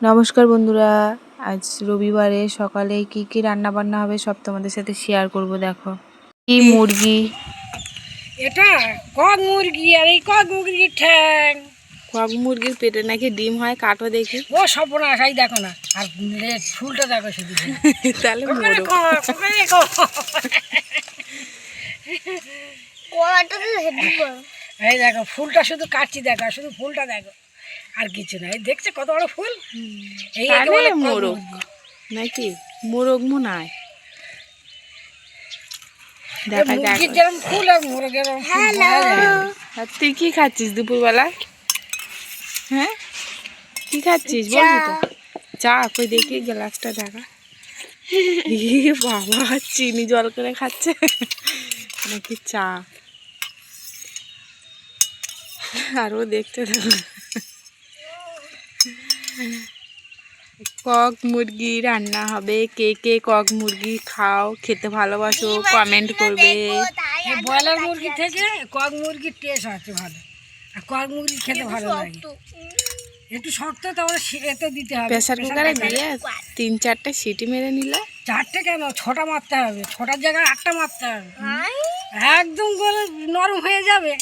নমস্কার বন্ধুরা, আজ রবিবারে সকালে কি রান্না বান্না হবে সব তোমাদের সাথে শেয়ার করব। দেখো কি মুরগি, এটা কক মুরগি, আর এই কক মুরগির ঠ্যাং। কক মুরগির পেটে নাকি ডিম হয়, কাটো দেখি। ও সর্বনাশ, এই দেখো না, আর ফুলটা দেখো শুধু। তাহলে এই দেখো ফুলটা শুধু কাটছি, দেখো শুধু ফুলটা দেখো, আর কিছু না। এই দেখছে কত বড় ফুল, এই বলে মোরগ নাকি মোরগ মনে হয়। দেখা যাক যেরকম ফুল আর মোরগের। তুই কি খাচ্ছিস দুপুরবেলা? হ্যাঁ কি খাচ্ছিস বলবি তো? চা কই দেখি, গ্লাসটা দেখা। বাবা চিনি জল করে খাচ্ছে নাকি চা? আরও দেখতে থাকো। কক মুরগি রান্না হবে। কে কে কক মুরগি খাও, খেতে ভালোবাসো, কমেন্ট করবে। ব্রয়লার মুরগি থেকে কক মুরগির টেস্ট আছে ভালো, আর কক মুরগি খেতে ভালো লাগে। একটু শক্ত, তাহলে এতে দিতে হবে প্রেসার কুকারে দিয়ে 3-4টে সিটি মেরে নিলে। 4টে কেন, 6টা মারতে হবে। 6টার জায়গায় 8টা মারতে হবে, একদম করে নরম হয়ে যাবে।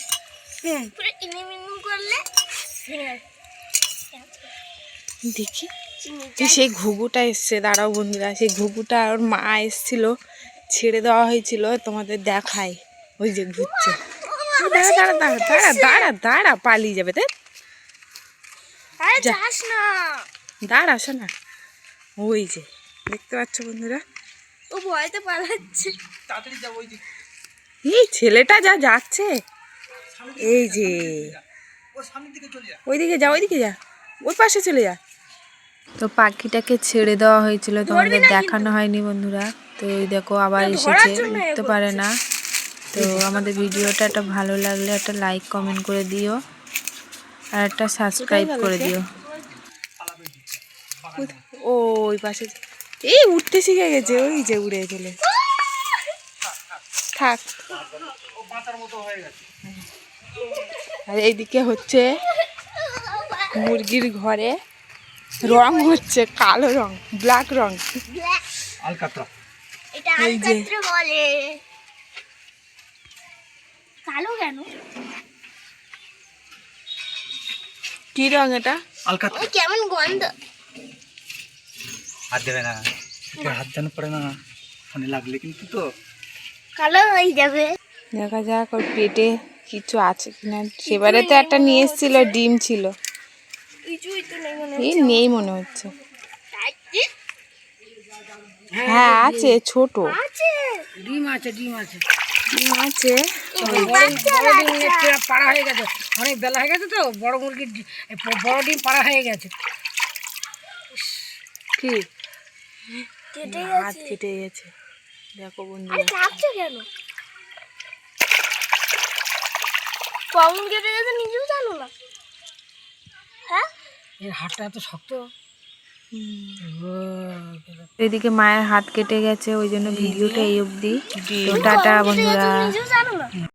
দেখি সেই ঘুঘুটা এসছে, দাঁড়াও বন্ধুরা, সেই ঘুঘুটা ওর মা এসছিল, ছেড়ে দেওয়া হয়েছিল, তোমাদের দেখাই। ওই যে ঘুরছে, দাঁড়া দাঁড়া দাঁড়া দাঁড়া দাঁড়া দাঁড়া, পালিয়ে যাবে। তাই দাঁড়া, আসো না। ওই যে দেখতে পাচ্ছ বন্ধুরা, ও ভয়তে পালাচ্ছে। এই ছেলেটা যা যাচ্ছে, এই যে ওইদিকে যা, ওইদিকে যা, ওই পাশে চলে যা। তো পাখিটাকে ছেড়ে দেওয়া হয়েছিল, তোমাদের দেখানো হয়নি বন্ধুরা। তো এই দেখো আবার এসেছে, উঠতে পারে না। তো আমাদের ভিডিওটা একটা ভালো লাগলে একটা লাইক কমেন্ট করে দিও, আর একটা সাবস্ক্রাইব করে দিও। ওই পাশে এই উঠতে শিখে গেছে, ওই যে উড়ে চলে থাক। আর এইদিকে হচ্ছে মুরগির ঘরে রং হচ্ছে, কালো রং, ব্ল্যাক রং। এই যে কালো কেন, কি রং এটা? কেমন গন্ধ। হাত দেবে না, হাত যেন পড়ে না, ফোনে লাগলে কিন্তু তো কালো হয়ে যাবে। দেখা যাক ওর পেটে কিছু আছে কিনা। সেবারে তো একটা নিয়ে এসেছিল, ডিম ছিল। এই নেই মনে হচ্ছে। হ্যাঁ আছে, ছোট ডিম আছে, ডিম আছে, ডিম আছে। পাড়া হয়ে গেছে, অনেক বেলা হয়ে গেছে তো, বড় মুরগির বড় ডিম পাড়া হয়ে গেছে। কি হাত কেটে গেছে, দেখো বন্ধুরা। কেন কমন কেটে গেছে, নিজেও জানো না? হ্যাঁ, এর হাতটা এত শক্ত। এদিকে মায়ের হাত কেটে গেছে, ওই জন্য ভিডিওটা এই অবধি। তো টাটা বন্ধুরা। নিজেও জানো না।